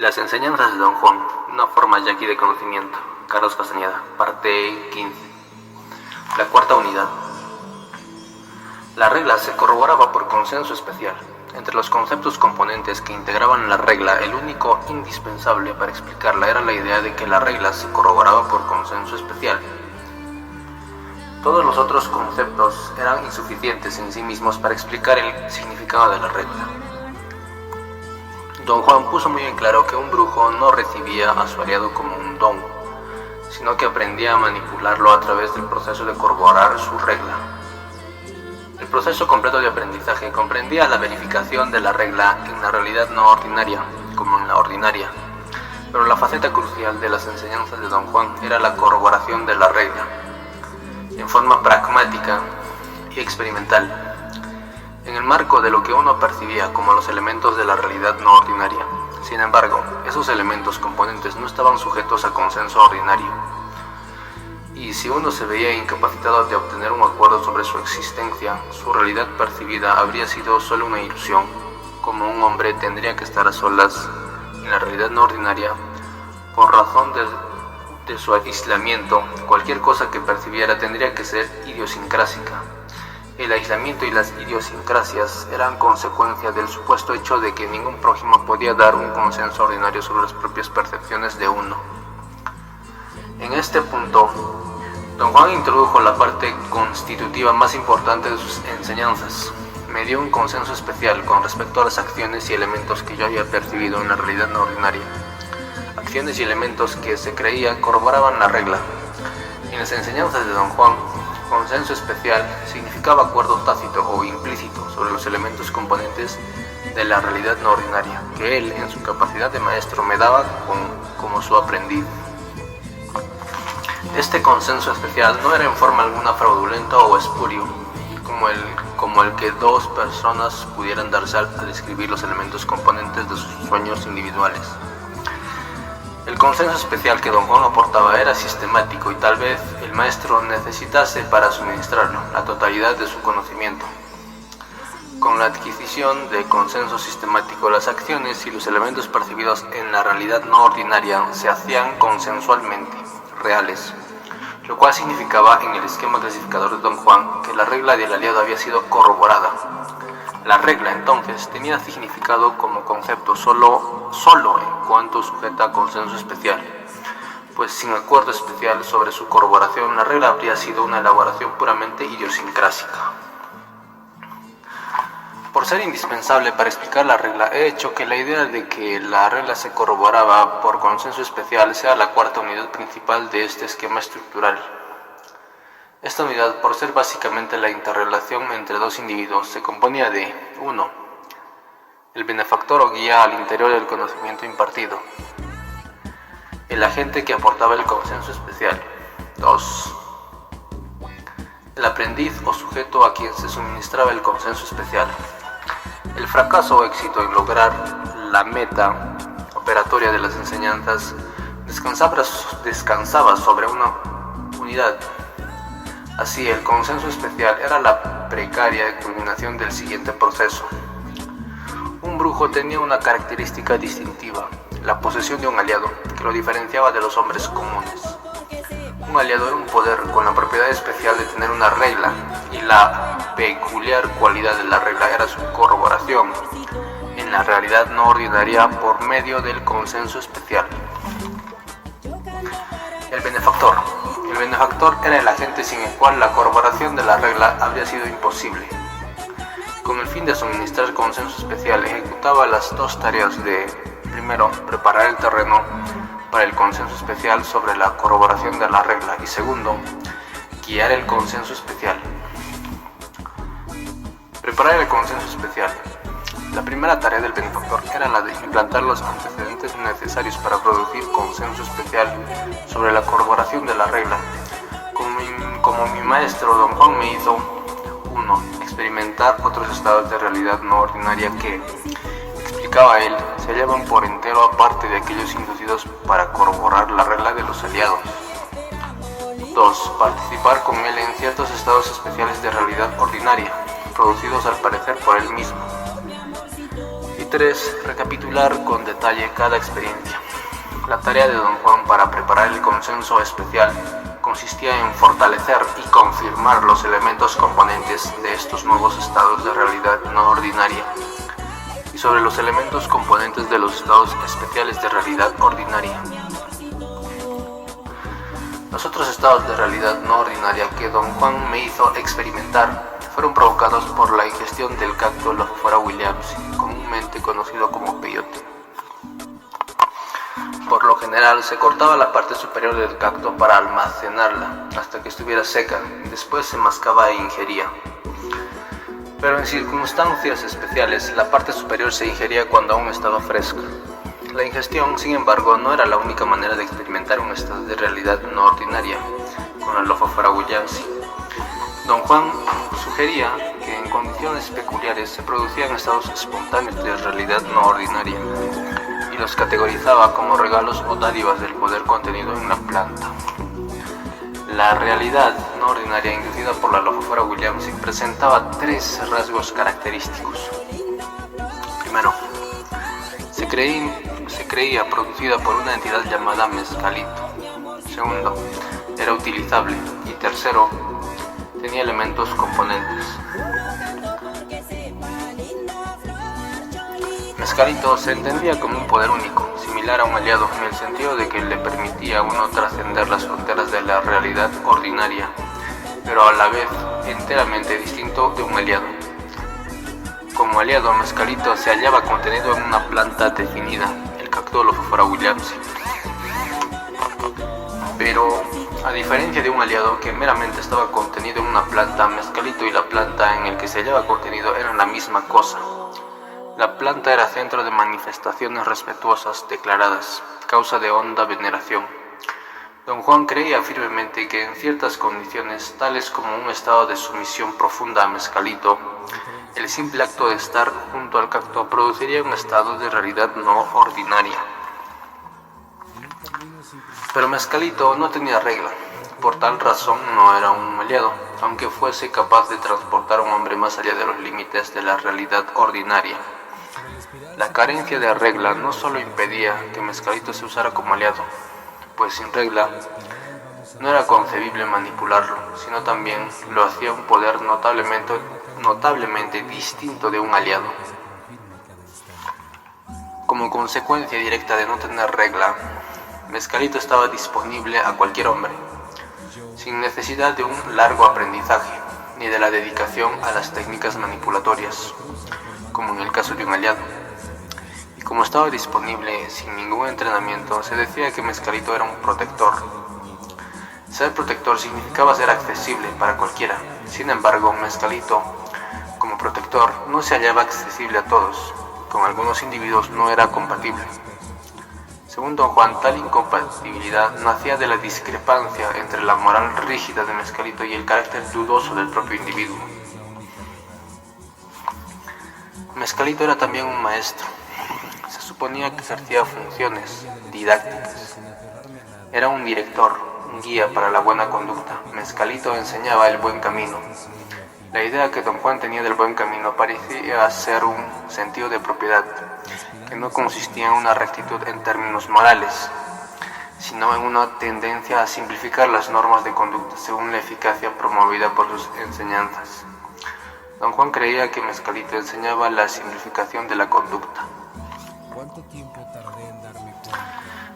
Las enseñanzas de Don Juan, una forma yaqui de conocimiento. Carlos Castañeda, parte 15. La cuarta unidad. La regla se corroboraba por consenso especial. Entre los conceptos componentes que integraban la regla, el único indispensable para explicarla era la idea de que la regla se corroboraba por consenso especial. Todos los otros conceptos eran insuficientes en sí mismos para explicar el significado de la regla. Don Juan puso muy en claro que un brujo no recibía a su aliado como un don, sino que aprendía a manipularlo a través del proceso de corroborar su regla. El proceso completo de aprendizaje comprendía la verificación de la regla en la realidad no ordinaria, como en la ordinaria, pero la faceta crucial de las enseñanzas de Don Juan era la corroboración de la regla, en forma pragmática y experimental, en el marco de lo que uno percibía como los elementos de la realidad no ordinaria. Sin embargo, esos elementos componentes no estaban sujetos a consenso ordinario, y si uno se veía incapacitado de obtener un acuerdo sobre su existencia, su realidad percibida habría sido solo una ilusión, como un hombre tendría que estar a solas en la realidad no ordinaria por razón de su aislamiento. Cualquier cosa que percibiera tendría que ser idiosincrásica. El aislamiento y las idiosincrasias eran consecuencia del supuesto hecho de que ningún prójimo podía dar un consenso ordinario sobre las propias percepciones de uno. En este punto, Don Juan introdujo la parte constitutiva más importante de sus enseñanzas. Me dio un consenso especial con respecto a las acciones y elementos que yo había percibido en la realidad no ordinaria. Acciones y elementos que se creía corroboraban la regla. En las enseñanzas de Don Juan, consenso especial significaba acuerdo tácito o implícito sobre los elementos componentes de la realidad no ordinaria, que él, en su capacidad de maestro, me daba como su aprendiz. Este consenso especial no era en forma alguna fraudulento o espurio, como el que dos personas pudieran darse al describir los elementos componentes de sus sueños individuales. El consenso especial que Don Juan aportaba era sistemático y tal vez el maestro necesitase para suministrarlo la totalidad de su conocimiento. Con la adquisición de consenso sistemático, las acciones y los elementos percibidos en la realidad no ordinaria se hacían consensualmente reales, lo cual significaba en el esquema clasificador de Don Juan que la regla del aliado había sido corroborada. La regla entonces tenía significado como concepto solo en cuanto sujeta a consenso especial, pues sin acuerdo especial sobre su corroboración, la regla habría sido una elaboración puramente idiosincrásica. Por ser indispensable para explicar la regla, he hecho que la idea de que la regla se corroboraba por consenso especial sea la cuarta unidad principal de este esquema estructural. Esta unidad, por ser básicamente la interrelación entre dos individuos, se componía de 1. El benefactor o guía al interior del conocimiento impartido. El agente que aportaba el consenso especial. 2. El aprendiz o sujeto a quien se suministraba el consenso especial. El fracaso o éxito en lograr la meta operatoria de las enseñanzas descansaba sobre una unidad. Así, el consenso especial era la precaria culminación del siguiente proceso. Un brujo tenía una característica distintiva, la posesión de un aliado, que lo diferenciaba de los hombres comunes. Un aliado era un poder con la propiedad especial de tener una regla, y la peculiar cualidad de la regla era su corroboración en la realidad no ordinaria por medio del consenso especial. El benefactor. El benefactor era el agente sin el cual la corroboración de la regla habría sido imposible. Con el fin de suministrar consenso especial, ejecutaba las dos tareas de, primero, preparar el terreno para el consenso especial sobre la corroboración de la regla y segundo, guiar el consenso especial. Preparar el consenso especial. La primera tarea del benefactor era la de implantar los antecedentes necesarios para producir consenso especial sobre la corroboración de la regla. Como mi maestro Don Juan me hizo 1. Experimentar otros estados de realidad no ordinaria que, explicaba él, se hallaban por entero aparte de aquellos inducidos para corroborar la regla de los aliados. 2. Participar con él en ciertos estados especiales de realidad ordinaria, producidos al parecer por él mismo. 3. Recapitular con detalle cada experiencia. La tarea de Don Juan para preparar el consenso especial consistía en fortalecer y confirmar los elementos componentes de estos nuevos estados de realidad no ordinaria y sobre los elementos componentes de los estados especiales de realidad ordinaria. Los otros estados de realidad no ordinaria que Don Juan me hizo experimentar fueron provocados por la ingestión del cacto Lophophora williamsi, comúnmente conocido como peyote. Por lo general se cortaba la parte superior del cacto para almacenarla hasta que estuviera seca, después se mascaba e ingería. Pero en circunstancias especiales la parte superior se ingería cuando aún estaba fresca. La ingestión, sin embargo, no era la única manera de experimentar un estado de realidad no ordinaria con la Lophophora williamsi. Don Juan sugería que en condiciones peculiares se producían estados espontáneos de realidad no ordinaria y los categorizaba como regalos o dádivas del poder contenido en la planta. La realidad no ordinaria inducida por la Lophophora williamsi presentaba 3 rasgos característicos. Primero, se creía producida por una entidad llamada Mescalito. Segundo, era utilizable. Y tercero, tenía elementos componentes. Mescalito se entendía como un poder único, similar a un aliado, en el sentido de que le permitía a uno trascender las fronteras de la realidad ordinaria, pero a la vez enteramente distinto de un aliado. Como aliado, Mescalito se hallaba contenido en una planta definida, el cacto Lophophora williamsi. Pero, a diferencia de un aliado que meramente estaba contenido en una planta, Mescalito y la planta en el que se hallaba contenido eran la misma cosa. La planta era centro de manifestaciones respetuosas declaradas, causa de honda veneración. Don Juan creía firmemente que en ciertas condiciones, tales como un estado de sumisión profunda a Mescalito, el simple acto de estar junto al cacto produciría un estado de realidad no ordinaria. Pero Mescalito no tenía regla, por tal razón no era un aliado, aunque fuese capaz de transportar a un hombre más allá de los límites de la realidad ordinaria. La carencia de regla no solo impedía que Mescalito se usara como aliado, pues sin regla no era concebible manipularlo, sino también lo hacía un poder notablemente distinto de un aliado. Como consecuencia directa de no tener regla, Mescalito estaba disponible a cualquier hombre, sin necesidad de un largo aprendizaje, ni de la dedicación a las técnicas manipulatorias, como en el caso de un aliado. Y como estaba disponible sin ningún entrenamiento, se decía que Mescalito era un protector. Ser protector significaba ser accesible para cualquiera. Sin embargo, Mescalito, como protector, no se hallaba accesible a todos. Con algunos individuos no era compatible. Según Don Juan, tal incompatibilidad nacía de la discrepancia entre la moral rígida de Mescalito y el carácter dudoso del propio individuo. Mescalito era también un maestro. Se suponía que ejercía funciones didácticas. Era un director, un guía para la buena conducta. Mescalito enseñaba el buen camino. La idea que Don Juan tenía del buen camino parecía ser un sentido de propiedad, que no consistía en una rectitud en términos morales, sino en una tendencia a simplificar las normas de conducta según la eficacia promovida por sus enseñanzas. Don Juan creía que Mescalito enseñaba la simplificación de la conducta.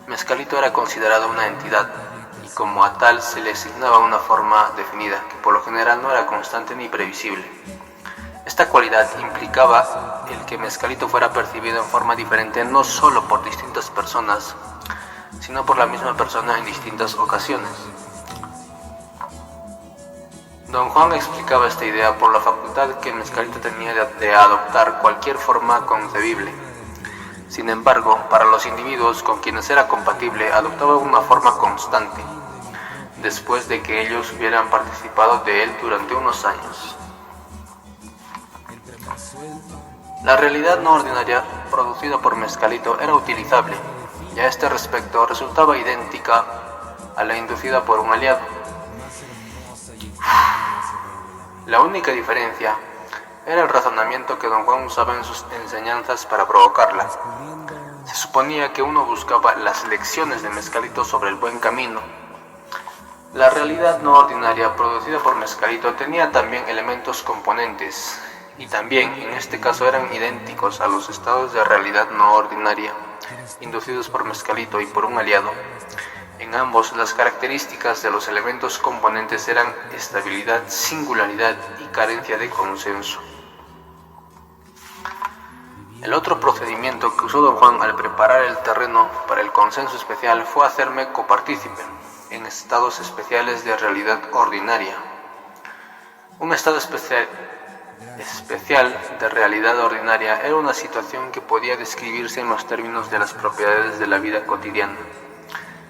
Mescalito era considerado una entidad, y como a tal se le asignaba una forma definida, que por lo general no era constante ni previsible. Esta cualidad implicaba el que Mescalito fuera percibido en forma diferente no solo por distintas personas, sino por la misma persona en distintas ocasiones. Don Juan explicaba esta idea por la facultad que Mescalito tenía de adoptar cualquier forma concebible. Sin embargo, para los individuos con quienes era compatible, adoptaba una forma constante, después de que ellos hubieran participado de él durante unos años. La realidad no ordinaria producida por Mescalito era utilizable, y a este respecto resultaba idéntica a la inducida por un aliado. La única diferencia Era el razonamiento que don Juan usaba en sus enseñanzas para provocarla. Se suponía que uno buscaba las lecciones de Mescalito sobre el buen camino. La realidad no ordinaria producida por Mescalito tenía también elementos componentes, y también en este caso eran idénticos a los estados de realidad no ordinaria, inducidos por Mescalito y por un aliado. En ambos, las características de los elementos componentes eran estabilidad, singularidad y carencia de consenso. El otro procedimiento que usó don Juan al preparar el terreno para el consenso especial fue hacerme copartícipe en estados especiales de realidad ordinaria. Un estado especial de realidad ordinaria era una situación que podía describirse en los términos de las propiedades de la vida cotidiana,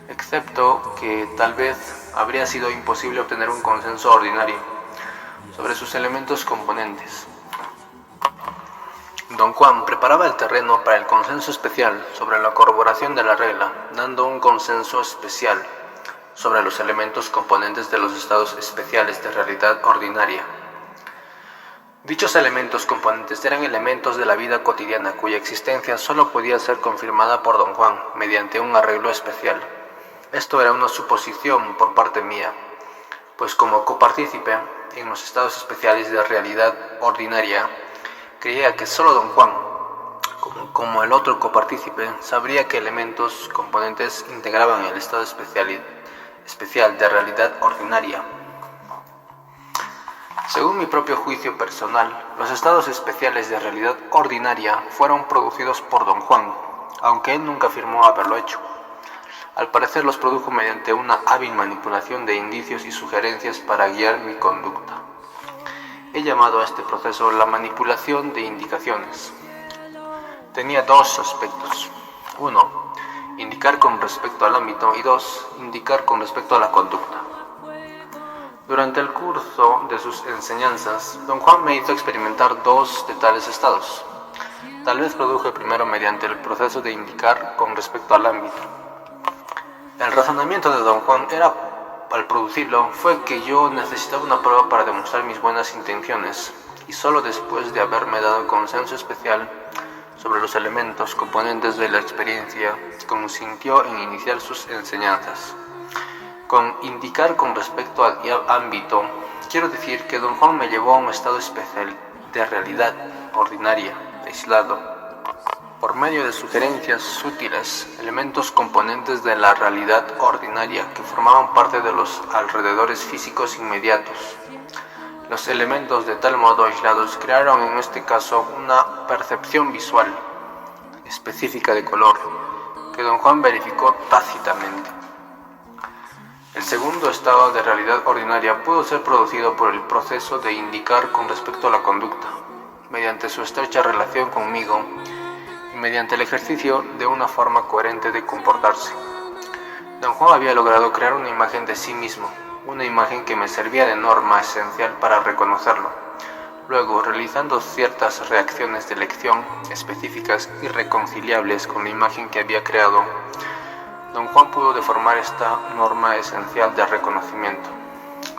excepto que tal vez habría sido imposible obtener un consenso ordinario sobre sus elementos componentes. Don Juan preparaba el terreno para el consenso especial sobre la corroboración de la regla, dando un consenso especial sobre los elementos componentes de los estados especiales de realidad ordinaria. Dichos elementos componentes eran elementos de la vida cotidiana cuya existencia solo podía ser confirmada por don Juan mediante un arreglo especial. Esto era una suposición por parte mía, pues como copartícipe en los estados especiales de realidad ordinaria, creía que solo don Juan, como el otro copartícipe, sabría qué elementos componentes integraban el estado especial de realidad ordinaria. Según mi propio juicio personal, los estados especiales de realidad ordinaria fueron producidos por don Juan, aunque él nunca afirmó haberlo hecho. Al parecer los produjo mediante una hábil manipulación de indicios y sugerencias para guiar mi conducta. He llamado a este proceso la manipulación de indicaciones. Tenía dos aspectos. 1. Indicar con respecto al ámbito y 2. Indicar con respecto a la conducta. Durante el curso de sus enseñanzas, don Juan me hizo experimentar dos de tales estados. Tal vez produjo el primero mediante el proceso de indicar con respecto al ámbito. El razonamiento de don Juan al producirlo fue que yo necesitaba una prueba para demostrar mis buenas intenciones, y solo después de haberme dado consenso especial sobre los elementos componentes de la experiencia, consintió en iniciar sus enseñanzas. Con indicar con respecto al ámbito, quiero decir que don Juan me llevó a un estado especial de realidad ordinaria, aislado, por medio de sugerencias sutiles, elementos componentes de la realidad ordinaria que formaban parte de los alrededores físicos inmediatos. Los elementos de tal modo aislados crearon en este caso una percepción visual específica de color que don Juan verificó tácitamente. El segundo estado de realidad ordinaria pudo ser producido por el proceso de indicar con respecto a la conducta, mediante su estrecha relación conmigo y mediante el ejercicio de una forma coherente de comportarse. Don Juan había logrado crear una imagen de sí mismo, una imagen que me servía de norma esencial para reconocerlo. Luego, realizando ciertas reacciones de elección específicas y reconciliables con la imagen que había creado, don Juan pudo deformar esta norma esencial de reconocimiento.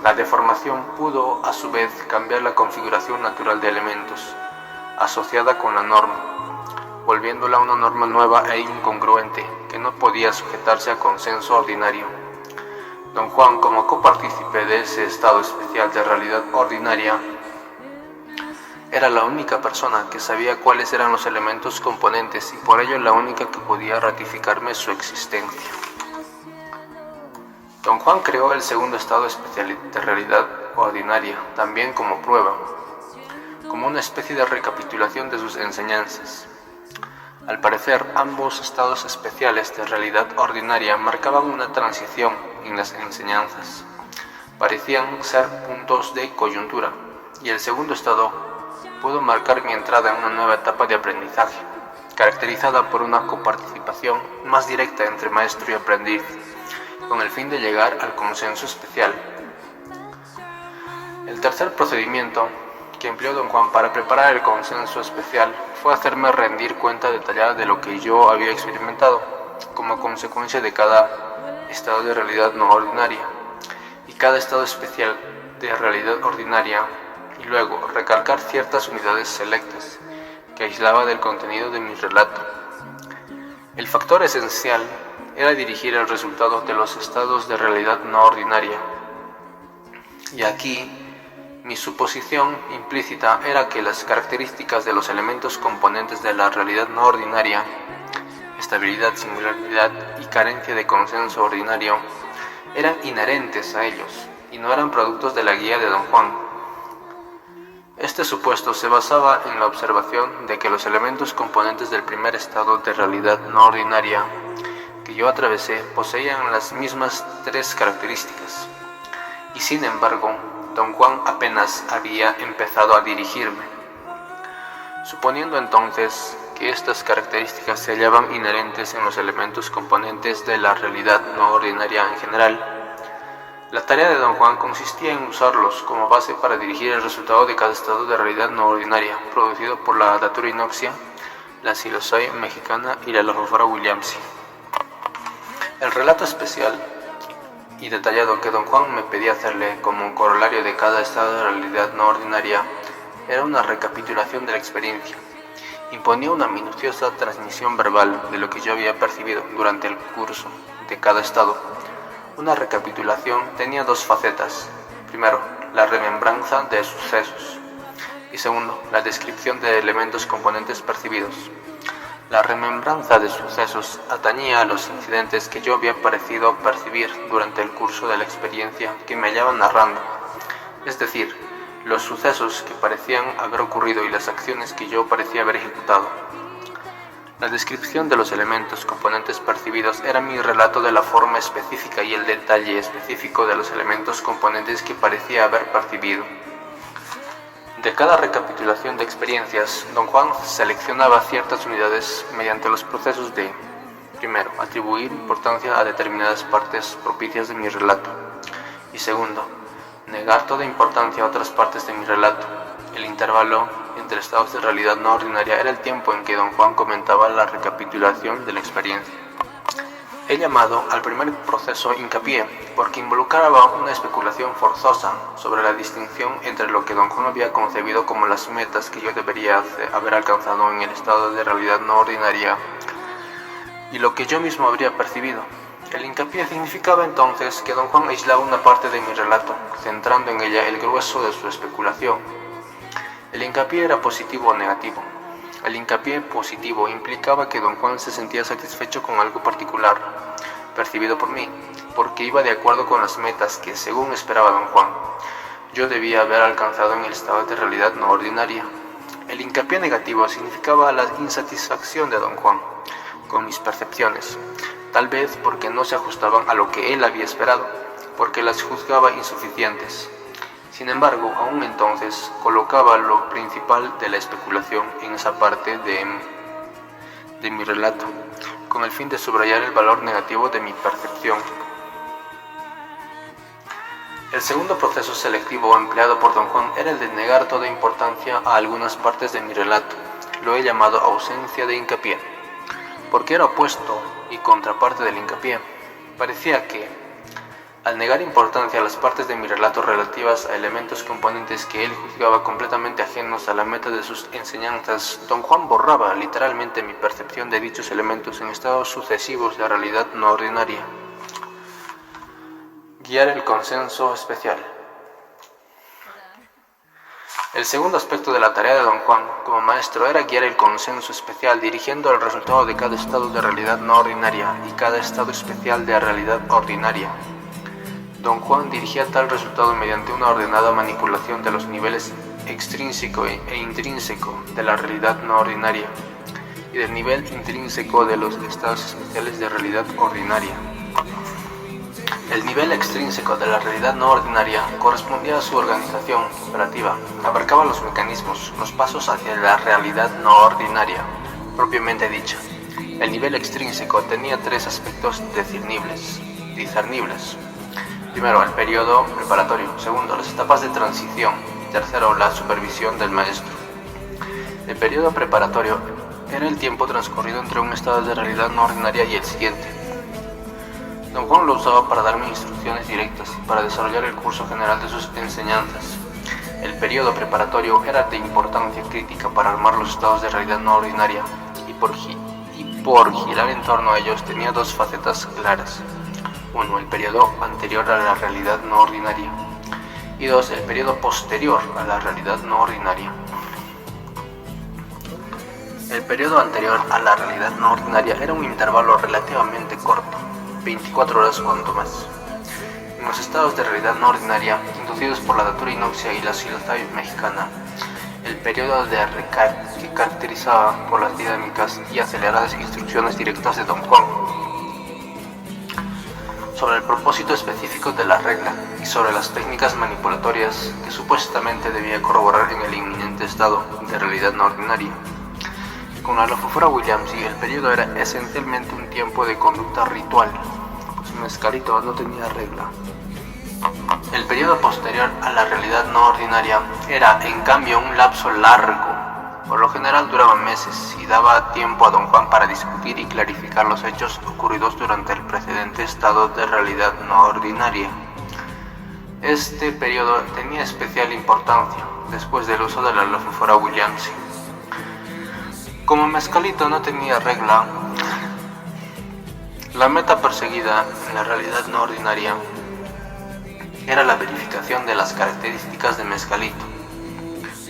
La deformación pudo, a su vez, cambiar la configuración natural de elementos, asociada con la norma, volviéndola una norma nueva e incongruente, que no podía sujetarse a consenso ordinario. Don Juan, como copartícipe de ese estado especial de realidad ordinaria, era la única persona que sabía cuáles eran los elementos componentes y por ello la única que podía ratificarme su existencia. Don Juan creó el segundo estado especial de realidad ordinaria, también como prueba, como una especie de recapitulación de sus enseñanzas. Al parecer, ambos estados especiales de realidad ordinaria marcaban una transición en las enseñanzas. Parecían ser puntos de coyuntura, y el segundo estado pudo marcar mi entrada en una nueva etapa de aprendizaje, caracterizada por una coparticipación más directa entre maestro y aprendiz, con el fin de llegar al consenso especial. El tercer procedimiento que empleó don Juan para preparar el consenso especial fue hacerme rendir cuenta detallada de lo que yo había experimentado, como consecuencia de cada estado de realidad no ordinaria, y cada estado especial de realidad ordinaria y luego recalcar ciertas unidades selectas que aislaba del contenido de mi relato. El factor esencial era dirigir el resultado de los estados de realidad no ordinaria. Y aquí, mi suposición implícita era que las características de los elementos componentes de la realidad no ordinaria, estabilidad, singularidad y carencia de consenso ordinario, eran inherentes a ellos y no eran productos de la guía de Don Juan. Este supuesto se basaba en la observación de que los elementos componentes del primer estado de realidad no ordinaria que yo atravesé poseían las mismas tres características, y sin embargo, Don Juan apenas había empezado a dirigirme. Suponiendo entonces que estas características se hallaban inherentes en los elementos componentes de la realidad no ordinaria en general, la tarea de Don Juan consistía en usarlos como base para dirigir el resultado de cada estado de realidad no ordinaria, producido por la datura inoxia, la silozoe mexicana y la lofofora williamsi. El relato especial y detallado que Don Juan me pedía hacerle como un corolario de cada estado de realidad no ordinaria era una recapitulación de la experiencia. Imponía una minuciosa transmisión verbal de lo que yo había percibido durante el curso de cada estado. Una recapitulación tenía dos facetas. Primero, la remembranza de sucesos y segundo, la descripción de elementos componentes percibidos. La remembranza de sucesos atañía a los incidentes que yo había parecido percibir durante el curso de la experiencia que me hallaba narrando, es decir, los sucesos que parecían haber ocurrido y las acciones que yo parecía haber ejecutado. La descripción de los elementos componentes percibidos era mi relato de la forma específica y el detalle específico de los elementos componentes que parecía haber percibido. De cada recapitulación de experiencias, Don Juan seleccionaba ciertas unidades mediante los procesos de, primero, atribuir importancia a determinadas partes propicias de mi relato, y segundo, negar toda importancia a otras partes de mi relato. El intervalo entre estados de realidad no ordinaria era el tiempo en que Don Juan comentaba la recapitulación de la experiencia. He llamado al primer proceso hincapié porque involucraba una especulación forzosa sobre la distinción entre lo que Don Juan había concebido como las metas que yo debería haber alcanzado en el estado de realidad no ordinaria y lo que yo mismo habría percibido. El hincapié significaba entonces que Don Juan aislaba una parte de mi relato, centrando en ella el grueso de su especulación. El hincapié era positivo o negativo. El hincapié positivo implicaba que Don Juan se sentía satisfecho con algo particular, percibido por mí, porque iba de acuerdo con las metas que, según esperaba Don Juan, yo debía haber alcanzado en el estado de realidad no ordinaria. El hincapié negativo significaba la insatisfacción de Don Juan con mis percepciones, tal vez porque no se ajustaban a lo que él había esperado, porque las juzgaba insuficientes. Sin embargo, aún entonces colocaba lo principal de la especulación en esa parte de mi relato, con el fin de subrayar el valor negativo de mi percepción. El segundo proceso selectivo empleado por Don Juan era el de negar toda importancia a algunas partes de mi relato. Lo he llamado ausencia de hincapié, porque era opuesto y contraparte del hincapié. Parecía que, al negar importancia a las partes de mi relato relativas a elementos componentes que él juzgaba completamente ajenos a la meta de sus enseñanzas, Don Juan borraba literalmente mi percepción de dichos elementos en estados sucesivos de realidad no ordinaria. Guiar el consenso especial. El segundo aspecto de la tarea de Don Juan como maestro era guiar el consenso especial, dirigiendo el resultado de cada estado de realidad no ordinaria y cada estado especial de realidad ordinaria. Don Juan dirigía tal resultado mediante una ordenada manipulación de los niveles extrínseco e intrínseco de la realidad no ordinaria y del nivel intrínseco de los estados especiales de realidad ordinaria. El nivel extrínseco de la realidad no ordinaria correspondía a su organización operativa, abarcaba los mecanismos, los pasos hacia la realidad no ordinaria, propiamente dicha. El nivel extrínseco tenía tres aspectos discernibles. Primero, el periodo preparatorio. Segundo, las etapas de transición. Tercero, la supervisión del maestro. El periodo preparatorio era el tiempo transcurrido entre un estado de realidad no ordinaria y el siguiente. Don Juan lo usaba para darme instrucciones directas y para desarrollar el curso general de sus enseñanzas. El periodo preparatorio era de importancia crítica para armar los estados de realidad no ordinaria y por girar en torno a ellos tenía dos facetas claras. 1. El periodo anterior a la realidad no ordinaria y 2. El periodo posterior a la realidad no ordinaria. El periodo anterior a la realidad no ordinaria era un intervalo relativamente corto, 24 horas cuanto más. En los estados de realidad no ordinaria, inducidos por la datura inoxia y la psilocibina mexicana, el periodo de Descartes, que caracterizaba por las dinámicas y aceleradas instrucciones directas de Don Juan sobre el propósito específico de la regla y sobre las técnicas manipulatorias que supuestamente debía corroborar en el inminente estado de realidad no ordinaria. Con la lofofora Williamsi, el periodo era esencialmente un tiempo de conducta ritual, pues Mescalito no tenía regla. El periodo posterior a la realidad no ordinaria era, en cambio, un lapso largo. Por lo general duraba meses y daba tiempo a Don Juan para discutir y clarificar los hechos ocurridos durante el precedente estado de realidad no ordinaria. Este periodo tenía especial importancia después del uso de la lofofora Williamsi. Como Mescalito no tenía regla, la meta perseguida en la realidad no ordinaria era la verificación de las características de Mescalito.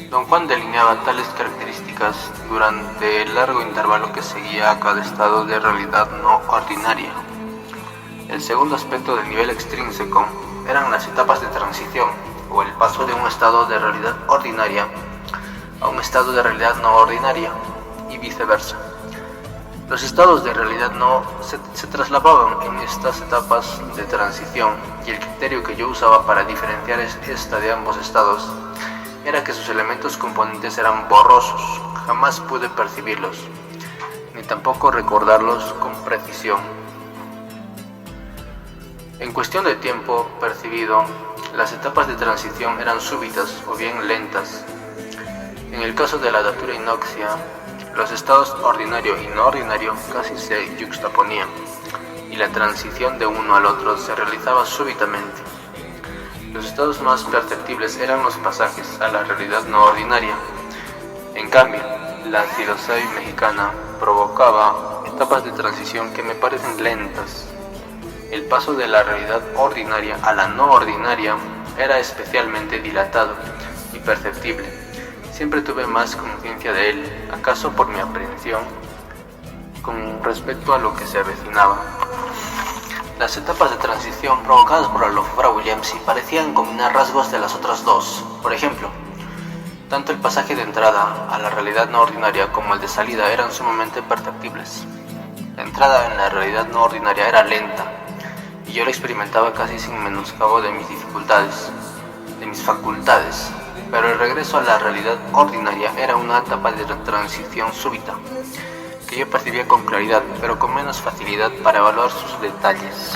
Don Juan delineaba tales características durante el largo intervalo que seguía a cada estado de realidad no ordinaria. El segundo aspecto del nivel extrínseco eran las etapas de transición, o el paso de un estado de realidad ordinaria a un estado de realidad no ordinaria, y viceversa. Los estados de realidad no se trasladaban en estas etapas de transición, y el criterio que yo usaba para diferenciar esta de ambos estados era que sus elementos componentes eran borrosos. Jamás pude percibirlos, ni tampoco recordarlos con precisión. En cuestión de tiempo percibido, las etapas de transición eran súbitas o bien lentas. En el caso de la datura inoxia, los estados ordinario y no ordinario casi se yuxtaponían, y la transición de uno al otro se realizaba súbitamente. Los estados más perceptibles eran los pasajes a la realidad no ordinaria. En cambio, la psilocibina mexicana provocaba etapas de transición que me parecen lentas. El paso de la realidad ordinaria a la no ordinaria era especialmente dilatado y perceptible. Siempre tuve más conciencia de él, acaso por mi aprehensión con respecto a lo que se avecinaba. Las etapas de transición provocadas por la lofofora Williamsi parecían combinar rasgos de las otras dos. Por ejemplo, tanto el pasaje de entrada a la realidad no ordinaria como el de salida eran sumamente perceptibles. La entrada en la realidad no ordinaria era lenta, y yo la experimentaba casi sin menoscabo de mis facultades, pero el regreso a la realidad ordinaria era una etapa de transición súbita, que yo percibía con claridad, pero con menos facilidad para evaluar sus detalles.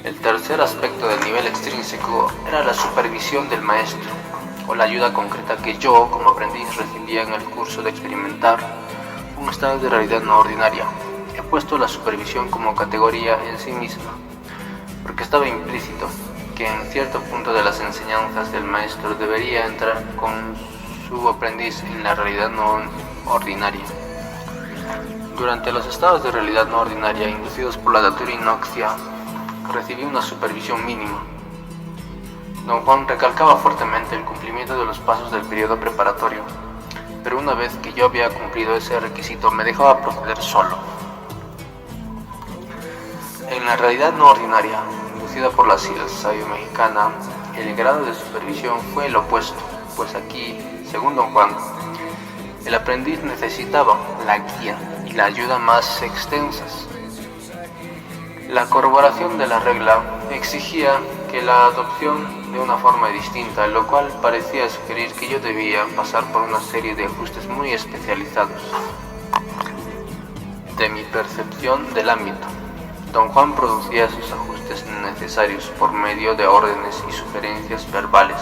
El tercer aspecto del nivel extrínseco era la supervisión del maestro, o la ayuda concreta que yo, como aprendiz, recibía en el curso de experimentar un estado de realidad no ordinaria. He puesto la supervisión como categoría en sí misma, porque estaba implícito que en cierto punto de las enseñanzas del maestro debería entrar con su aprendiz en la realidad no ordinaria. Durante los estados de realidad no ordinaria inducidos por la datura inoxia, recibí una supervisión mínima. Don Juan recalcaba fuertemente el cumplimiento de los pasos del periodo preparatorio, pero una vez que yo había cumplido ese requisito me dejaba proceder solo. En la realidad no ordinaria, inducida por la psilocibina mexicana, el grado de supervisión fue el opuesto, pues aquí, según Don Juan, el aprendiz necesitaba la guía y la ayuda más extensas. La corroboración de la regla exigía que la adopción de una forma distinta, lo cual parecía sugerir que yo debía pasar por una serie de ajustes muy especializados de mi percepción del ámbito. Don Juan producía sus ajustes necesarios por medio de órdenes y sugerencias verbales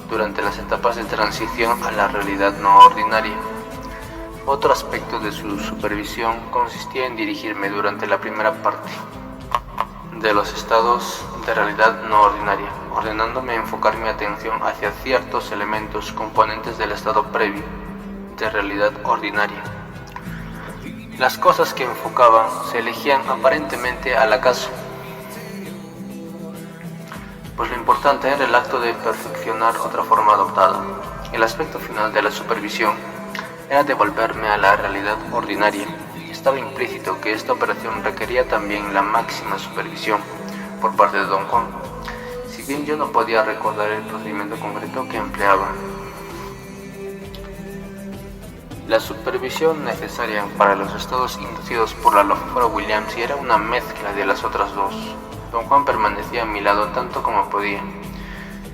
durante las etapas de transición a la realidad no ordinaria. Otro aspecto de su supervisión consistía en dirigirme durante la primera parte de los estados de realidad no ordinaria, ordenándome enfocar mi atención hacia ciertos elementos componentes del estado previo de realidad ordinaria. Las cosas que enfocaba se elegían aparentemente al acaso, pues lo importante era el acto de perfeccionar otra forma adoptada. El aspecto final de la supervisión era devolverme a la realidad ordinaria. Estaba implícito que esta operación requería también la máxima supervisión por parte de Don Juan, si bien yo no podía recordar el procedimiento concreto que empleaba. La supervisión necesaria para los estados inducidos por la locura Williams era una mezcla de las otras dos. Don Juan permanecía a mi lado tanto como podía,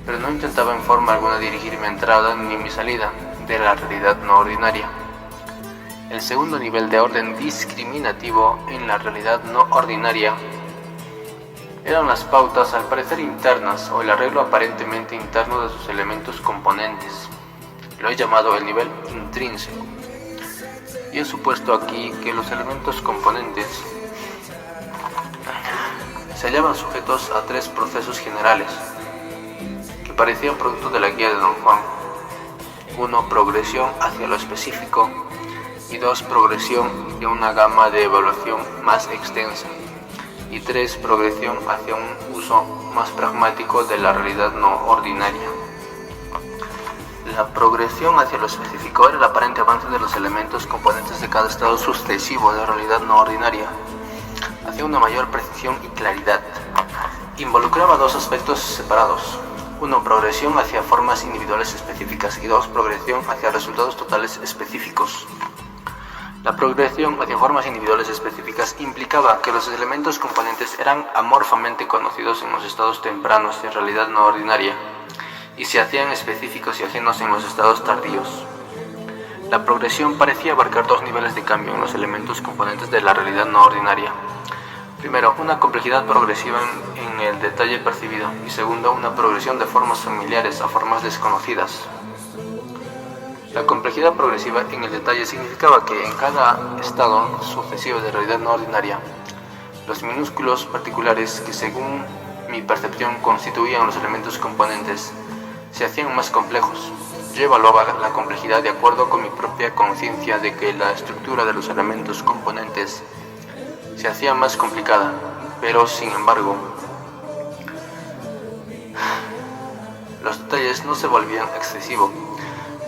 pero no intentaba en forma alguna dirigir mi entrada ni mi salida de la realidad no ordinaria. El segundo nivel de orden discriminativo en la realidad no ordinaria eran las pautas al parecer internas o el arreglo aparentemente interno de sus elementos componentes. Lo he llamado el nivel intrínseco, y he supuesto aquí que los elementos componentes se hallaban sujetos a tres procesos generales que parecían producto de la guía de Don Juan. 1. Progresión hacia lo específico, y 2. Progresión de una gama de evaluación más extensa, y 3. Progresión hacia un uso más pragmático de la realidad no ordinaria. La progresión hacia lo específico era el aparente avance de los elementos componentes de cada estado sucesivo de realidad no ordinaria hacia una mayor precisión y claridad. Involucraba dos aspectos separados: 1. Progresión hacia formas individuales específicas, y 2. Progresión hacia resultados totales específicos. La progresión hacia formas individuales específicas implicaba que los elementos componentes eran amorfamente conocidos en los estados tempranos de realidad no ordinaria y se hacían específicos y ajenos en los estados tardíos. La progresión parecía abarcar dos niveles de cambio en los elementos componentes de la realidad no ordinaria. Primero, una complejidad progresiva en el detalle percibido, y segundo, una progresión de formas familiares a formas desconocidas. La complejidad progresiva en el detalle significaba que en cada estado sucesivo de realidad no ordinaria, los minúsculos particulares que según mi percepción constituían los elementos componentes se hacían más complejos. Yo evaluaba la complejidad de acuerdo con mi propia conciencia de que la estructura de los elementos componentes se hacía más complicada, pero sin embargo, los detalles no se volvían excesivos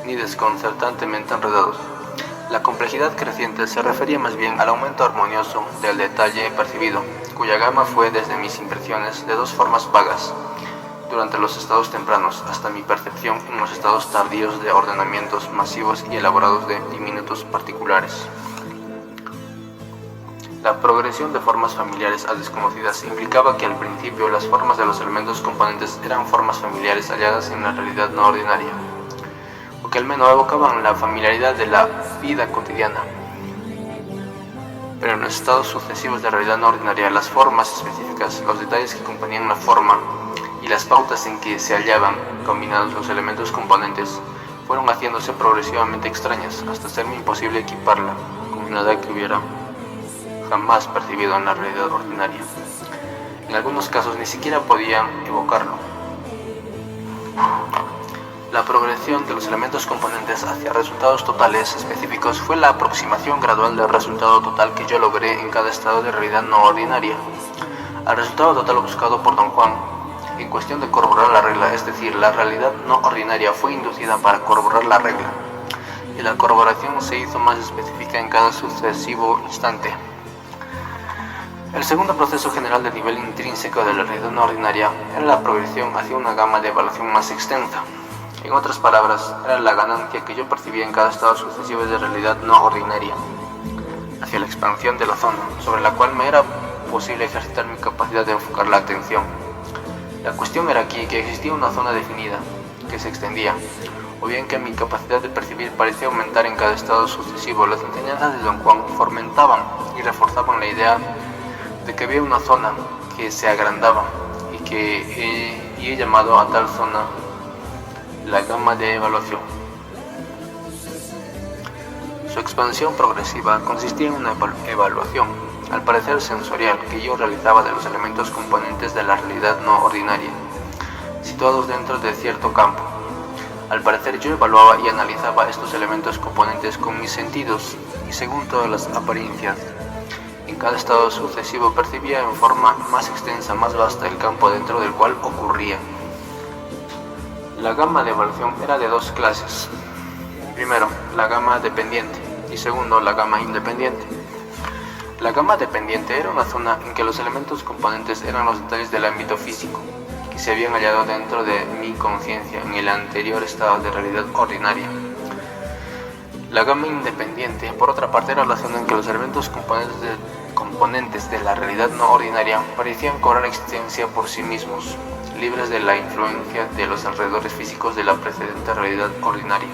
ni desconcertantemente enredados. La complejidad creciente se refería más bien al aumento armonioso del detalle percibido, cuya gama fue desde mis impresiones de dos formas vagas durante los estados tempranos hasta mi percepción en los estados tardíos de ordenamientos masivos y elaborados de diminutos particulares. La progresión de formas familiares a desconocidas implicaba que al principio las formas de los elementos componentes eran formas familiares halladas en la realidad no ordinaria, o que al menos evocaban la familiaridad de la vida cotidiana. Pero en los estados sucesivos de realidad no ordinaria, las formas específicas, los detalles que componían la forma y las pautas en que se hallaban combinados los elementos componentes fueron haciéndose progresivamente extrañas hasta serme imposible equiparla con nada que hubiera jamás percibido en la realidad ordinaria. En algunos casos ni siquiera podía evocarlo. La progresión de los elementos componentes hacia resultados totales específicos fue la aproximación gradual del resultado total que yo logré en cada estado de realidad no ordinaria al resultado total buscado por Don Juan en cuestión de corroborar la regla, es decir, la realidad no ordinaria fue inducida para corroborar la regla, y la corroboración se hizo más específica en cada sucesivo instante. El segundo proceso general del nivel intrínseco de la realidad no ordinaria era la progresión hacia una gama de evaluación más extensa. En otras palabras, era la ganancia que yo percibía en cada estado sucesivo de realidad no ordinaria, hacia la expansión de la zona, sobre la cual me era posible ejercitar mi capacidad de enfocar la atención. La cuestión era aquí que existía una zona definida, que se extendía, o bien que mi capacidad de percibir parecía aumentar en cada estado sucesivo. Las enseñanzas de Don Juan fomentaban y reforzaban la idea de que había una zona que se agrandaba y he llamado a tal zona la gama de evaluación. Su expansión progresiva consistía en una evaluación al parecer sensorial, que yo realizaba de los elementos componentes de la realidad no ordinaria, situados dentro de cierto campo. Al parecer yo evaluaba y analizaba estos elementos componentes con mis sentidos y según todas las apariencias. En cada estado sucesivo percibía en forma más extensa, más vasta el campo dentro del cual ocurría. La gama de evaluación era de dos clases. Primero, la gama dependiente y segundo, la gama independiente. La gama dependiente era una zona en que los elementos componentes eran los detalles del ámbito físico que se habían hallado dentro de mi conciencia en el anterior estado de realidad ordinaria. La gama independiente, por otra parte, era la zona en que los elementos componentes de la realidad no ordinaria parecían cobrar existencia por sí mismos, libres de la influencia de los alrededores físicos de la precedente realidad ordinaria.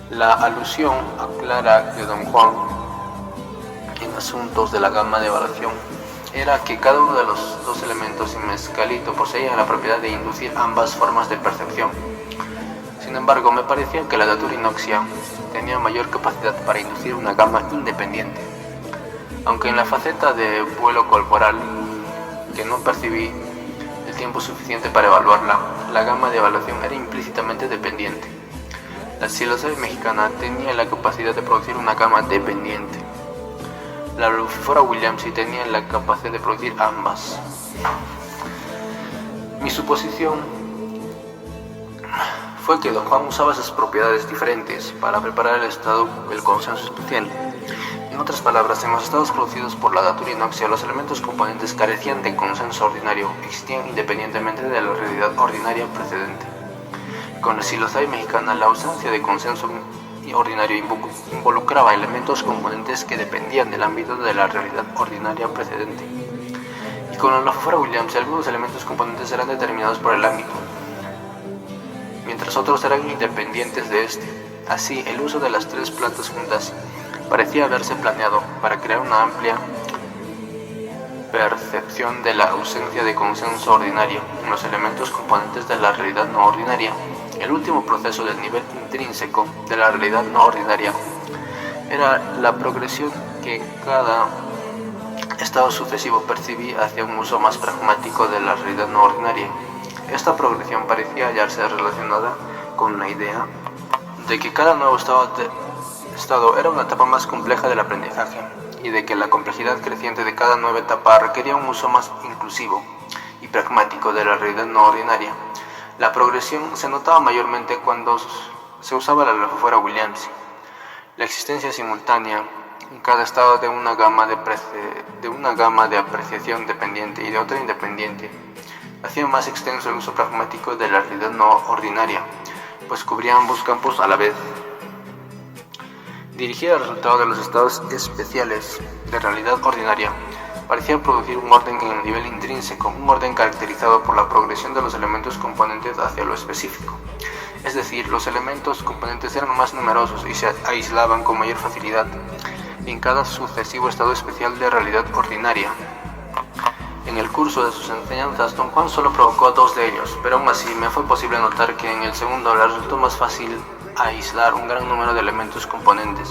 La alusión clara de Don Juan en asuntos de la gama de evaluación era que cada uno de los dos elementos en mezcalito poseía la propiedad de inducir ambas formas de percepción. Sin embargo, me parecía que la daturinoxia tenía mayor capacidad para inducir una gama independiente, aunque en la faceta de vuelo corporal, que no percibí el tiempo suficiente para evaluarla, la gama de evaluación era implícitamente dependiente. La psilocibina mexicana tenía la capacidad de producir una gama dependiente. La Lufifora williamsi tenía la capacidad de producir ambas. Mi suposición fue que Don Juan usaba esas propiedades diferentes para preparar el consenso especial. En otras palabras, en los estados producidos por la daturinoxia, los elementos componentes carecían de consenso ordinario, existían independientemente de la realidad ordinaria precedente. Con la psilocibina mexicana, la ausencia de consenso ordinario involucraba elementos componentes que dependían del ámbito de la realidad ordinaria precedente. Y con la Lufifora williamsi, algunos elementos componentes eran determinados por el ámbito, mientras otros eran independientes de este. Así, el uso de las tres plantas juntas parecía haberse planeado para crear una amplia percepción de la ausencia de consenso ordinario en los elementos componentes de la realidad no ordinaria. El último proceso del nivel intrínseco de la realidad no ordinaria era la progresión que cada estado sucesivo percibía hacia un uso más pragmático de la realidad no ordinaria. Esta progresión parecía hallarse relacionada con la idea de que cada nuevo estado era una etapa más compleja del aprendizaje y de que la complejidad creciente de cada nueva etapa requería un uso más inclusivo y pragmático de la realidad no ordinaria. La progresión se notaba mayormente cuando se usaba la Lufifora williamsi. La existencia simultánea en cada estado de una gama de apreciación dependiente y de otra independiente hacía más extenso el uso pragmático de la realidad no ordinaria, pues cubría ambos campos a la vez. Dirigir el resultado de los estados especiales de realidad ordinaria parecía producir un orden en el nivel intrínseco, un orden caracterizado por la progresión de los elementos componentes hacia lo específico. Es decir, los elementos componentes eran más numerosos y se aislaban con mayor facilidad en cada sucesivo estado especial de realidad ordinaria. En el curso de sus enseñanzas, Don Juan solo provocó dos de ellos, pero aún así me fue posible notar que en el segundo le resultó más fácil aislar un gran número de elementos componentes,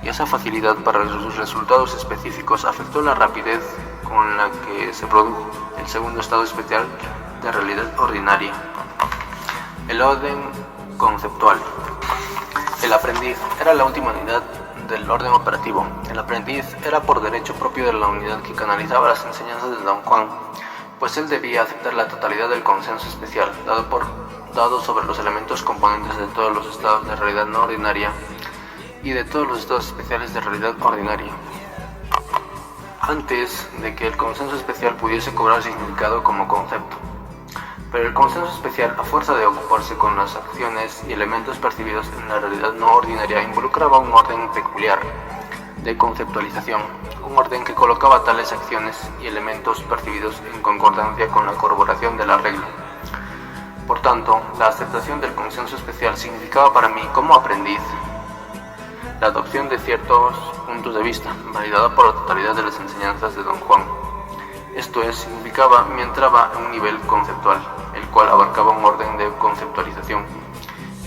y esa facilidad para sus resultados específicos afectó la rapidez con la que se produjo el segundo estado especial de realidad ordinaria. El orden conceptual. El aprendiz era la última unidad del orden operativo. El aprendiz era por derecho propio de la unidad que canalizaba las enseñanzas de Don Juan, pues él debía aceptar la totalidad del consenso especial dado sobre los elementos componentes de todos los estados de realidad no ordinaria y de todos los estados especiales de realidad ordinaria, antes de que el consenso especial pudiese cobrar significado como concepto. Pero el consenso especial, a fuerza de ocuparse con las acciones y elementos percibidos en la realidad no ordinaria, involucraba un orden peculiar de conceptualización, un orden que colocaba tales acciones y elementos percibidos en concordancia con la corroboración de la regla. Por tanto, la aceptación del consenso especial significaba para mí, como aprendiz, la adopción de ciertos puntos de vista, validada por la totalidad de las enseñanzas de Don Juan. Esto es, significaba mi entraba en un nivel conceptual, el cual abarcaba un orden de conceptualización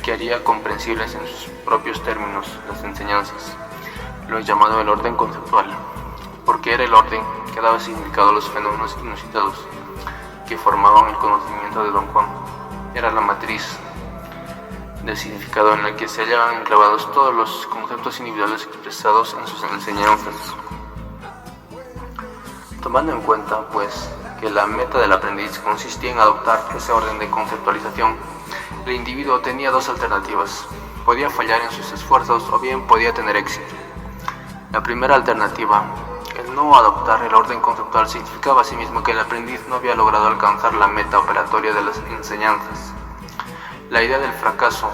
que haría comprensibles en sus propios términos las enseñanzas. Lo he llamado el orden conceptual. porque era el orden que daba significado a los fenómenos inusitados que formaban el conocimiento de Don Juan. Era la matriz del significado en la que se hallaban enclavados todos los conceptos individuales expresados en sus enseñanzas. Tomando en cuenta, pues, que la meta del aprendiz consistía en adoptar ese orden de conceptualización, el individuo tenía dos alternativas: podía fallar en sus esfuerzos o bien podía tener éxito. La primera alternativa, el no adoptar el orden conceptual, significaba asimismo que el aprendiz no había logrado alcanzar la meta operatoria de las enseñanzas. La idea del fracaso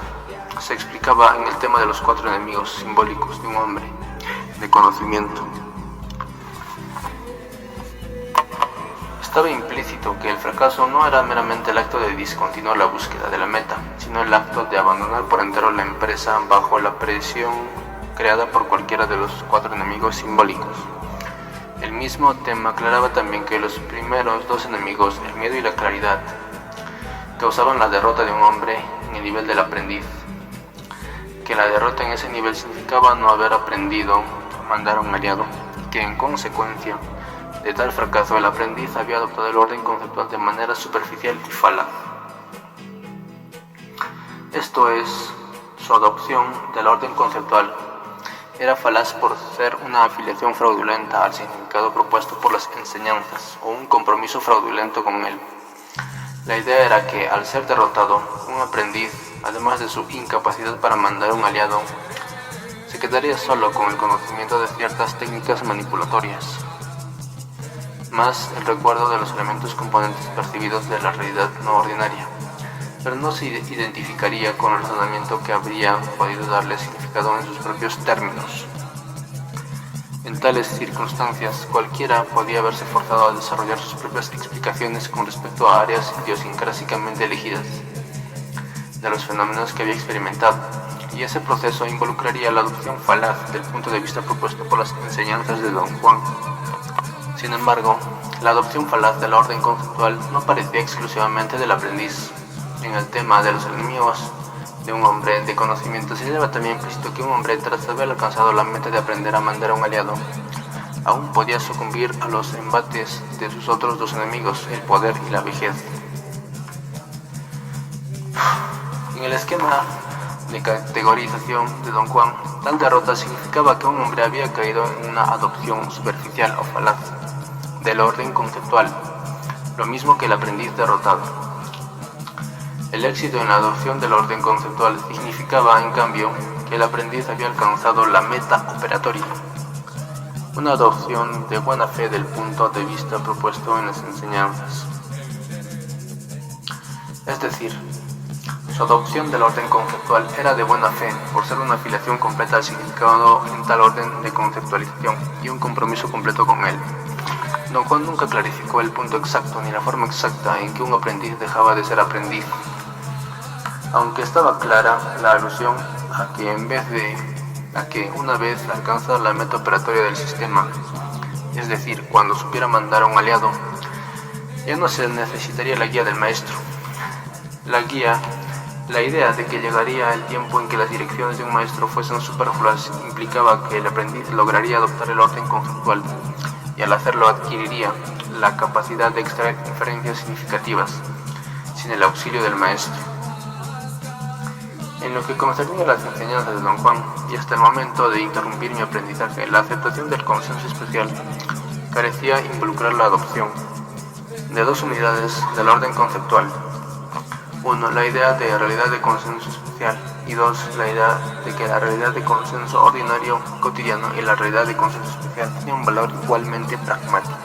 se explicaba en el tema de los 4 enemigos simbólicos de un hombre de conocimiento. Estaba implícito que el fracaso no era meramente el acto de discontinuar la búsqueda de la meta, sino el acto de abandonar por entero la empresa bajo la presión creada por cualquiera de los 4 enemigos simbólicos. El mismo tema aclaraba también que los primeros 2 enemigos, el miedo y la claridad, causaban la derrota de un hombre en el nivel del aprendiz, que la derrota en ese nivel significaba no haber aprendido a mandar a un aliado, y que en consecuencia de tal fracaso el aprendiz había adoptado el orden conceptual de manera superficial y falaz. Esto es, su adopción del orden conceptual era falaz por ser una afiliación fraudulenta al significado propuesto por las enseñanzas o un compromiso fraudulento con él. La idea era que, al ser derrotado, un aprendiz, además de su incapacidad para mandar un aliado, se quedaría solo con el conocimiento de ciertas técnicas manipulatorias, más el recuerdo de los elementos componentes percibidos de la realidad no ordinaria, pero no se identificaría con el razonamiento que habría podido darle significado en sus propios términos. En tales circunstancias, cualquiera podía verse forzado a desarrollar sus propias explicaciones con respecto a áreas idiosincrásicamente elegidas de los fenómenos que había experimentado, y ese proceso involucraría la adopción falaz del punto de vista propuesto por las enseñanzas de Don Juan. Sin embargo, la adopción falaz del orden conceptual no parecía exclusivamente del aprendiz. En el tema de los enemigos de un hombre de conocimiento se lleva también implícito que un hombre, tras haber alcanzado la meta de aprender a mandar a un aliado, aún podía sucumbir a los embates de sus otros 2 enemigos, el poder y la vejez. En el esquema de categorización de Don Juan, tal derrota significaba que un hombre había caído en una adopción superficial o falaz del orden conceptual, lo mismo que el aprendiz derrotado. El éxito en la adopción del orden conceptual significaba, en cambio, que el aprendiz había alcanzado la meta operatoria, una adopción de buena fe del punto de vista propuesto en las enseñanzas. Es decir, su adopción del orden conceptual era de buena fe por ser una afiliación completa al significado en tal orden de conceptualización y un compromiso completo con él. Don Juan nunca clarificó el punto exacto ni la forma exacta en que un aprendiz dejaba de ser aprendiz, aunque estaba clara la alusión a que una vez alcanzada la meta operatoria del sistema, es decir, cuando supiera mandar a un aliado, ya no se necesitaría la guía del maestro. La idea de que llegaría el tiempo en que las direcciones de un maestro fuesen superfluas implicaba que el aprendiz lograría adoptar el orden conceptual y al hacerlo adquiriría la capacidad de extraer inferencias significativas sin el auxilio del maestro. En lo que concernía a las enseñanzas de Don Juan, y hasta el momento de interrumpir mi aprendizaje, la aceptación del consenso especial parecía involucrar la adopción de 2 unidades del orden conceptual. 1. La idea de realidad de consenso especial, y 2. La idea de que la realidad de consenso ordinario cotidiano y la realidad de consenso especial tiene un valor igualmente pragmático.